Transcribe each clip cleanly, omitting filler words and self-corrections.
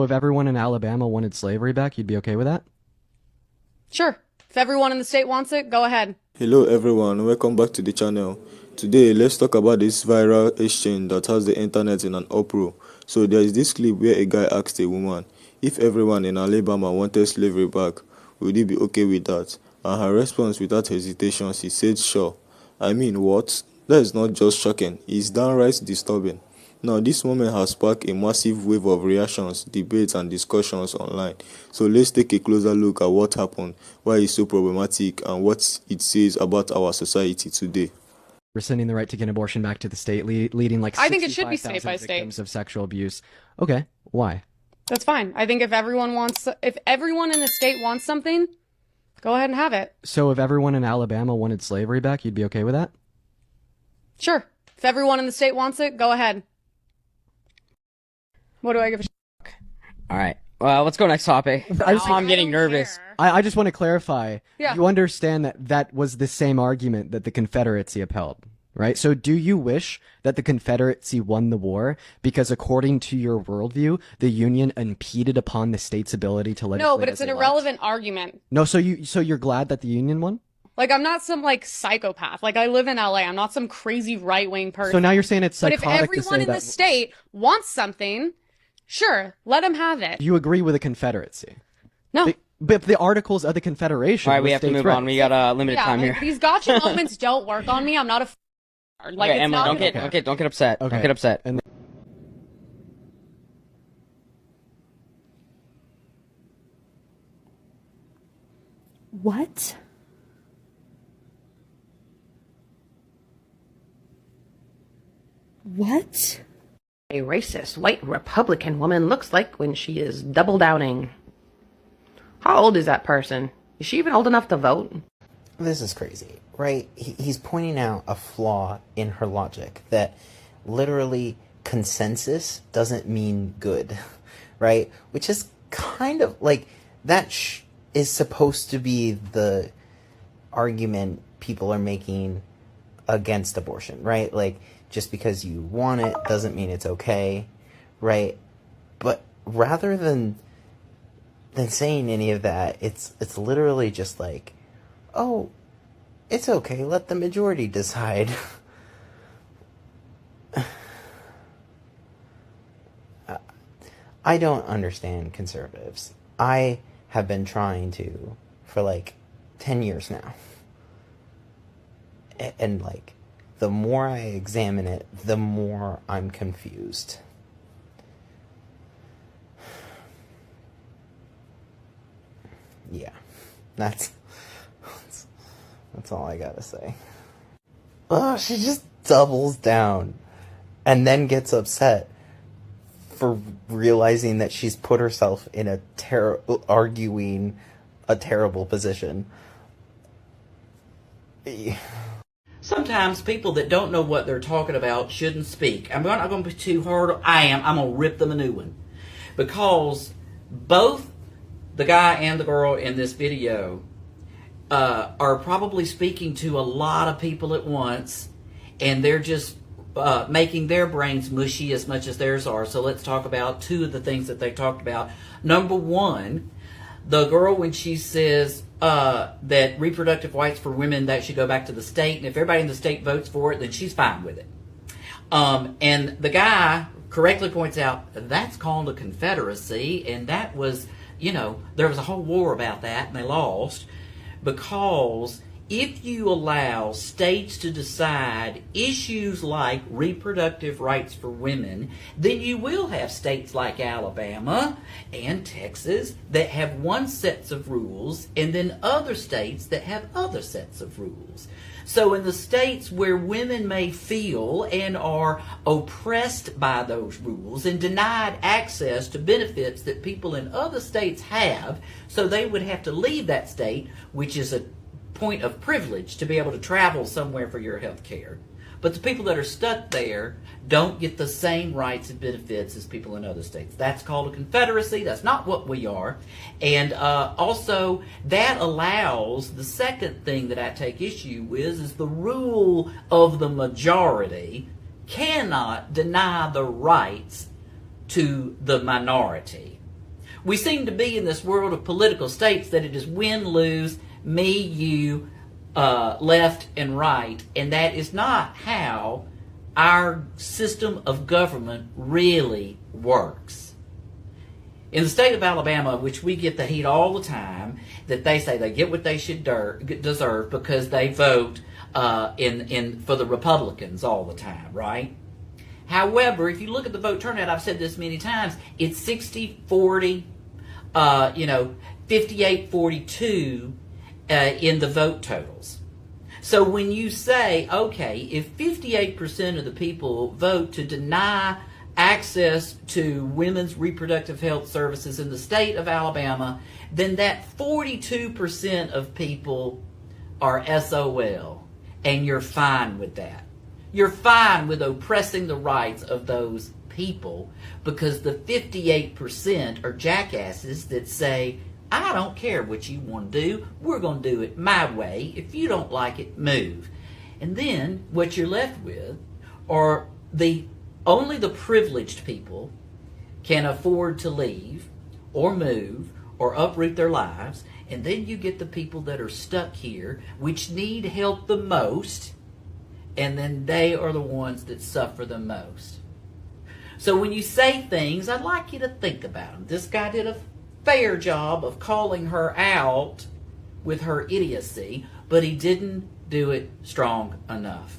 So if everyone in Alabama wanted slavery back, you'd be okay with that? Sure. If everyone in the state wants it, go ahead. Hello everyone, welcome back to the channel. Today let's talk about this viral exchange that has the internet in an uproar. So there is this clip where a guy asked a woman if everyone in Alabama wanted slavery back, would he be okay with that? And her response, without hesitation, she said sure. I mean, what? That is not just shocking, it's downright disturbing. Now, this moment has sparked a massive wave of reactions, debates, and discussions online. So let's take a closer look at what happened, why it's so problematic, and what it says about our society today. Rescinding the right to get an abortion back to the state, leading like I think it should be state 65,000 by state. victims of sexual abuse. Okay, why? That's fine. I think if everyone in the state wants something, go ahead and have it. So if everyone in Alabama wanted slavery back, you'd be okay with that? Sure. If everyone in the state wants it, go ahead. What do I give a shit? All right. Well, let's go next topic. I'm getting nervous. I just want to clarify. Yeah. You understand that that was the same argument that the Confederacy upheld, right? So do you wish that the Confederacy won the war because according to your worldview, the Union impeded upon the state's ability to legislate? No, but it's as an they irrelevant argument. No, so you're glad that the Union won? Like, I'm not some, like, psychopath. Like, I live in LA. I'm not some crazy right-wing person. So now you're saying it's But if psychotic to everyone say in the that state wants something, sure, let them have it. you agree with the Confederacy. No. But the Articles of the Confederation. All right, we with have to states' move rights. on. We got limited Yeah, time like, here. these gotcha moments don't work on me. I'm not a like, Okay, it's Emily, not don't gonna work. don't get upset. Okay. Don't get upset. And What? What? A racist white Republican woman looks like when she is double downing. How old is that person? Is she even old enough to vote? This is crazy, right? He's pointing out a flaw in her logic that literally consensus doesn't mean good, right? Which is kind of like that is supposed to be the argument people are making against abortion, right? Like, just because you want it doesn't mean it's okay, right? But rather than saying any of that, it's literally just like, oh, it's okay, let the majority decide. I don't understand conservatives. I have been trying to for like 10 years now. And like, the more I examine it, the more I'm confused. Yeah, that's all I gotta say. Oh, she just doubles down and then gets upset for realizing that she's put herself in a arguing a terrible position. Sometimes people that don't know what they're talking about shouldn't speak. I'm not going to be too hard. I'm going to rip them a new one. Because both the guy and the girl in this video are probably speaking to a lot of people at once. And they're just making their brains mushy as much as theirs are. So let's talk about two of the things that they talked about. Number one, the girl, when she says that reproductive rights for women, that should go back to the state, and if everybody in the state votes for it, then she's fine with it. And the guy correctly points out that's called a confederacy, and that was, there was a whole war about that, and they lost, because if you allow states to decide issues like reproductive rights for women, then you will have states like Alabama and Texas that have one sets of rules, and then other states that have other sets of rules. So in the states where women may feel and are oppressed by those rules and denied access to benefits that people in other states have, so they would have to leave that state, which is a point of privilege to be able to travel somewhere for your health care. But the people that are stuck there don't get the same rights and benefits as people in other states. That's called a confederacy. That's not what we are. And also, that allows, the second thing that I take issue with is the rule of the majority cannot deny the rights to the minority. We seem to be in this world of political states that it is win, lose, me, you, left and right, and that is not how our system of government really works. In the state of Alabama, which we get the heat all the time, that they say they get what they should deserve because they vote for the Republicans all the time, right? However, if you look at the vote turnout, I've said this many times, it's 60-40, 58-42 in the vote totals. So when you say, okay, if 58% of the people vote to deny access to women's reproductive health services in the state of Alabama, then that 42% of people are SOL, and you're fine with that. You're fine with oppressing the rights of those people because the 58% are jackasses that say, I don't care what you want to do. We're going to do it my way. If you don't like it, move. And then what you're left with are only the privileged people can afford to leave or move or uproot their lives. And then you get the people that are stuck here, which need help the most. And then they are the ones that suffer the most. So when you say things, I'd like you to think about them. This guy did a fair job of calling her out with her idiocy, but he didn't do it strong enough.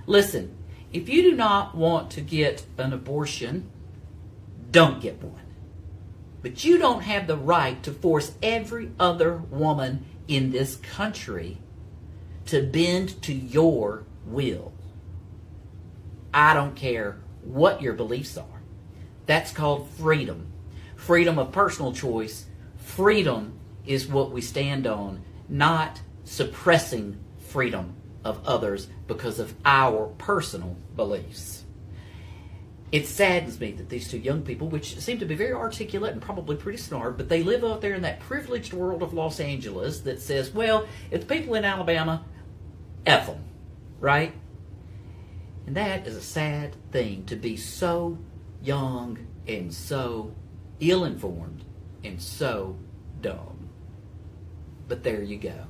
Listen, if you do not want to get an abortion, don't get one. But you don't have the right to force every other woman in this country to bend to your will. I don't care what your beliefs are. That's called freedom. Freedom of personal choice. Freedom is what we stand on, not suppressing freedom of others because of our personal beliefs. It saddens me that these two young people, which seem to be very articulate and probably pretty smart, but they live out there in that privileged world of Los Angeles that says, well, if the people in Alabama, F them, right? And that is a sad thing, to be so young and so ill-informed and so dumb. But there you go.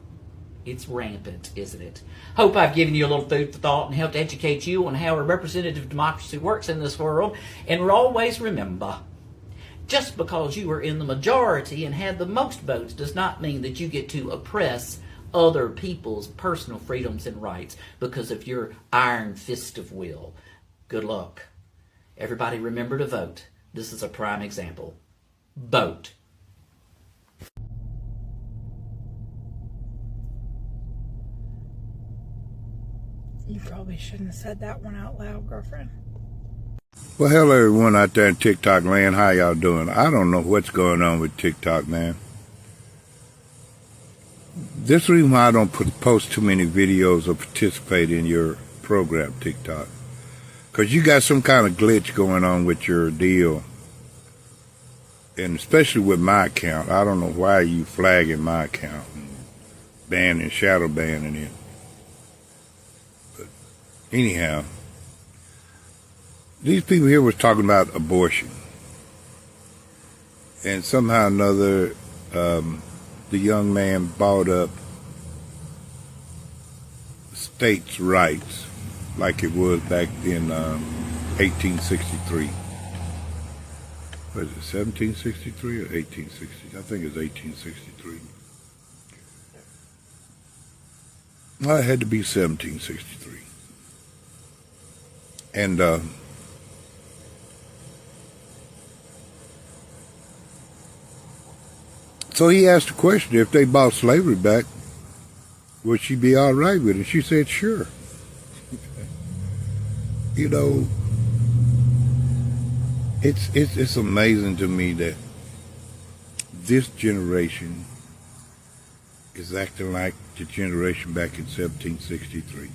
It's rampant, isn't it? Hope I've given you a little food for thought and helped educate you on how a representative democracy works in this world. And always remember, just because you are in the majority and have the most votes does not mean that you get to oppress other people's personal freedoms and rights because of your iron fist of will. Good luck. Everybody remember to vote. This is a prime example. Vote. You probably shouldn't have said that one out loud, girlfriend. Well, hello everyone out there in TikTok land. How y'all doing? I don't know what's going on with TikTok, man. This is the reason why I don't post too many videos or participate in your program, TikTok. Because you got some kind of glitch going on with your deal. And especially with my account. I don't know why you flagging my account and banning, shadow banning it. But anyhow, these people here was talking about abortion. And somehow or another, the young man brought up states' rights like it was back in 1863. What is it, 1763 or 1860? I think it's 1863. Well, it had to be 1763. And so he asked the question, if they brought slavery back, would she be all right with it? She said, sure. You know, it's amazing to me that this generation is acting like the generation back in 1763.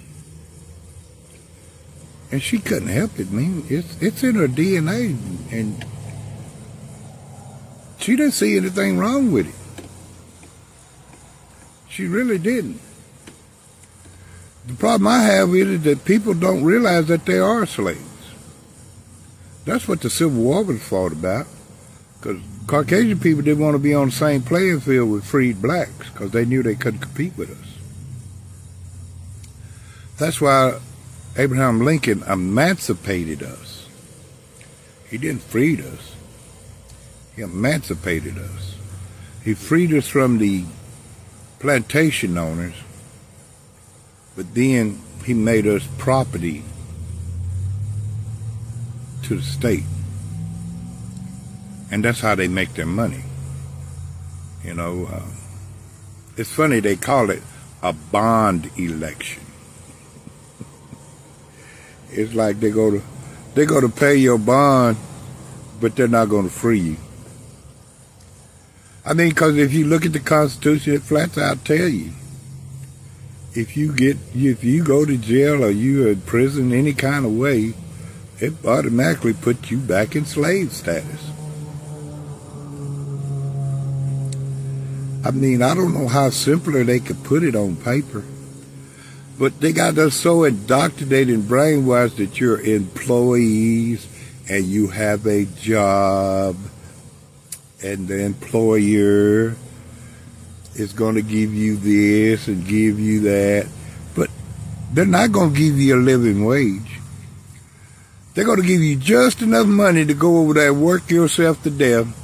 And she couldn't help it, man. It's in her DNA, and she didn't see anything wrong with it. She really didn't. The problem I have with it is that people don't realize that they are slaves. That's what the Civil War was fought about, because Caucasian people didn't want to be on the same playing field with freed blacks because they knew they couldn't compete with us. That's why Abraham Lincoln emancipated us. He didn't free us. He emancipated us. He freed us from the plantation owners, but then he made us property to the state. And that's how they make their money. You know, it's funny they call it a bond election. It's like they go to pay your bond, but they're not going to free you. I mean, because if you look at the Constitution, it flats out tell you, if you go to jail or you are in prison any kind of way, it automatically puts you back in slave status. I mean, I don't know how simpler they could put it on paper, but they got us so indoctrinated and brainwashed that you're employees and you have a job, and the employer is going to give you this and give you that, but they're not going to give you a living wage. They're going to give you just enough money to go over there and work yourself to death,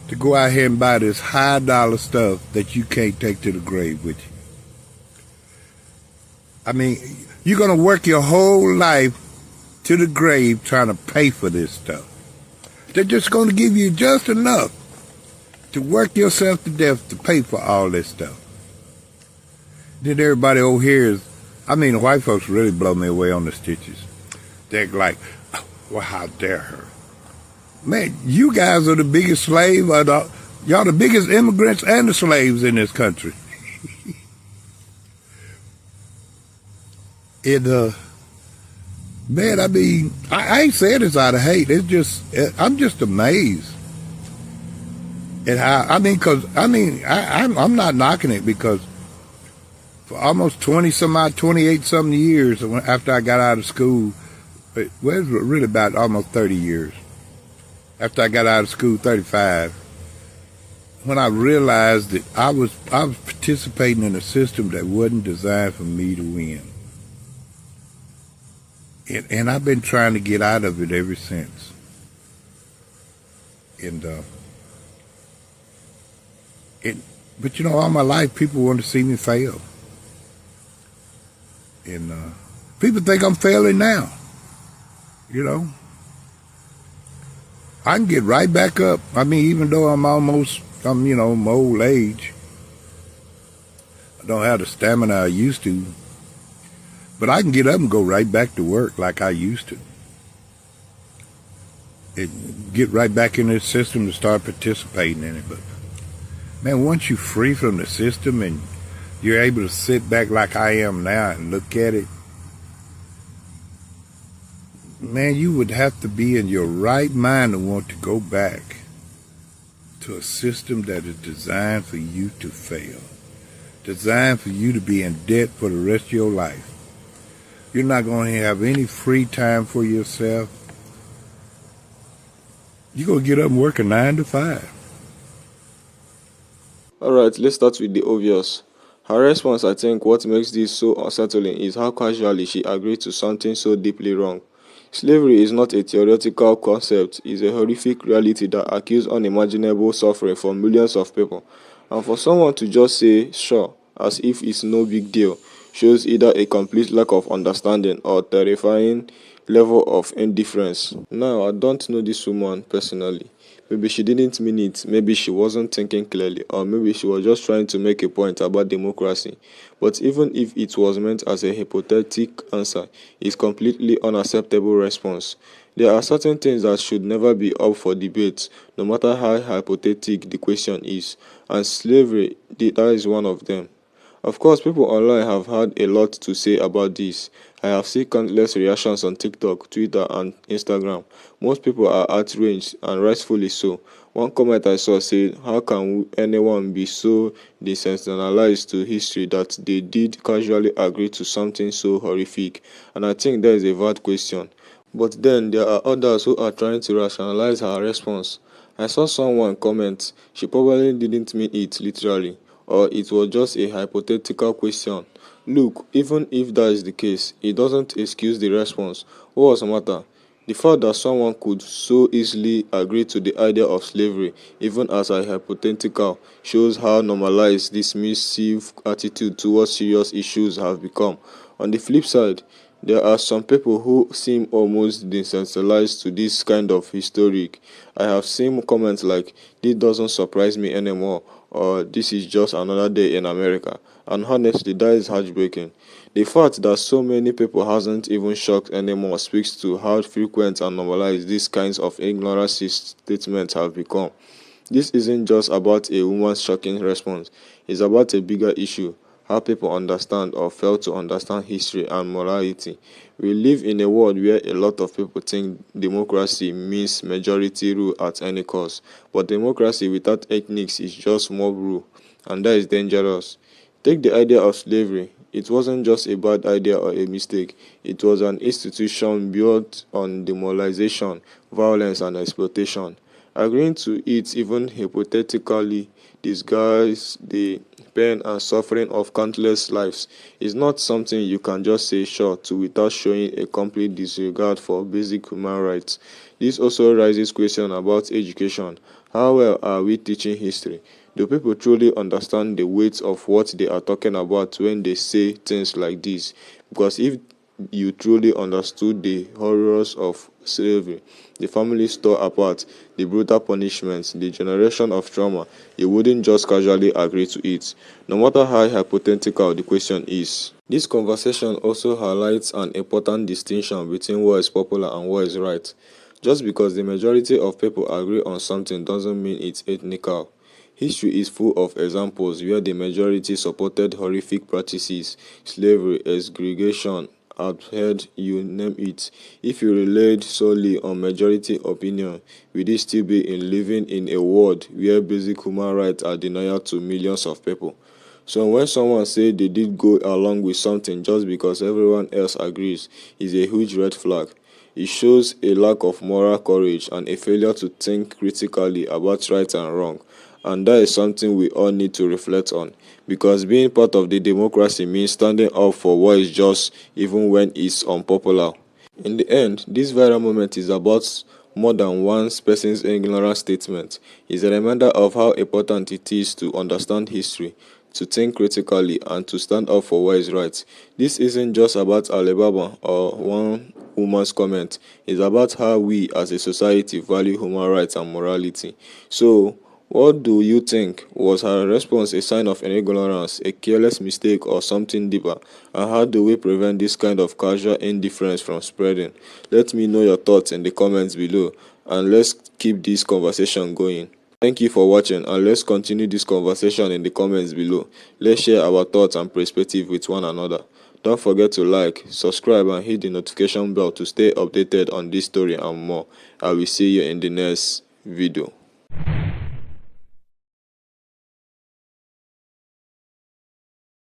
to go out here and buy this high dollar stuff that you can't take to the grave with you. I mean, you're going to work your whole life to the grave trying to pay for this stuff. They're just going to give you just enough to work yourself to death to pay for all this stuff. Then everybody over here is, I mean, the white folks really blow me away on the stitches. They're like, oh, well, how dare her? Man, you guys are the biggest slave, y'all the biggest immigrants and the slaves in this country. Man, I mean, I ain't saying this out of hate. It's just, I'm just amazed at how, I'm not knocking it, because for almost 28 something years after I got out of school, it was really about almost 30 years. After I got out of school, 35, when I realized that I was participating in a system that wasn't designed for me to win. And I've been trying to get out of it ever since. But you know, all my life people want to see me fail. And people think I'm failing now. You know, I can get right back up. I mean, even though I'm my old age, I don't have the stamina I used to, but I can get up and go right back to work like I used to. And get right back in this system to start participating in it. But man, once you're free from the system and you're able to sit back like I am now and look at it, man, you would have to be in your right mind to want to go back to a system that is designed for you to fail, designed for you to be in debt for the rest of your life. You're not going to have any free time for yourself. You're going to get up and work a 9 to 5. Alright, let's start with the obvious. Her response, I think what makes this so unsettling is how casually she agreed to something so deeply wrong. Slavery is not a theoretical concept, it's a horrific reality that accused unimaginable suffering for millions of people. And for someone to just say, sure, as if it's no big deal, shows either a complete lack of understanding or terrifying level of indifference. Now, I don't know this woman personally. Maybe she didn't mean it, maybe she wasn't thinking clearly, or maybe she was just trying to make a point about democracy. But even if it was meant as a hypothetical answer, it's completely unacceptable response. There are certain things that should never be up for debate, no matter how hypothetical the question is, and slavery, that is one of them. Of course, people online have had a lot to say about this. I have seen countless reactions on TikTok, Twitter, and Instagram. Most people are outraged, and rightfully so. One comment I saw said, how can anyone be so desensationalized to history that they did casually agree to something so horrific? And I think that is a valid question. But then there are others who are trying to rationalize her response. I saw someone comment, she probably didn't mean it literally, or it was just a hypothetical question. Look, even if that is the case, it doesn't excuse the response. What was the matter? The fact that someone could so easily agree to the idea of slavery, even as a hypothetical, shows how normalized this missive attitude towards serious issues have become. On the flip side, there are some people who seem almost desensitized to this kind of historic. I have seen comments like, "This doesn't surprise me anymore," or "This is just another day in America." And honestly, that is heartbreaking. The fact that so many people hasn't even shocked anymore speaks to how frequent and normalized these kinds of ignorance statements have become. This isn't just about a woman's shocking response, it's about a bigger issue: how people understand or fail to understand history and morality. We live in a world where a lot of people think democracy means majority rule at any cost, but democracy without ethics is just mob rule, and that is dangerous. Take the idea of slavery. It wasn't just a bad idea or a mistake. It was an institution built on demoralization, violence, and exploitation. Agreeing to it, even hypothetically, disguise the pain and suffering of countless lives is not something you can just say sure to without showing a complete disregard for basic human rights. This also raises questions about education. How well are we teaching history? Do people truly understand the weight of what they are talking about when they say things like this? Because if you truly understood the horrors of slavery, the families torn apart, the brutal punishments, the generation of trauma, you wouldn't just casually agree to it, no matter how hypothetical the question is. This conversation also highlights an important distinction between what is popular and what is right. Just because the majority of people agree on something doesn't mean it's ethnical. History is full of examples where the majority supported horrific practices, slavery, segregation, apartheid, you name it. If you relied solely on majority opinion, would it still be in living in a world where basic human rights are denied to millions of people? So when someone says they did go along with something just because everyone else agrees, is a huge red flag. It shows a lack of moral courage and a failure to think critically about right and wrong. And that is something we all need to reflect on, because being part of the democracy means standing up for what is just even when it's unpopular. In the end, this viral moment is about more than one person's ignorant statement. It's a reminder of how important it is to understand history, to think critically, and to stand up for what is right. This isn't just about Alibaba or one woman's comment. It's about how we as a society value human rights and morality. So, what do you think? Was her response a sign of ignorance, a careless mistake, or something deeper? And how do we prevent this kind of casual indifference from spreading? Let me know your thoughts in the comments below, and let's keep this conversation going. Thank you for watching, and let's continue this conversation in the comments below. Let's share our thoughts and perspective with one another. Don't forget to like, subscribe, and hit the notification bell to stay updated on this story and more. I will see you in the next video.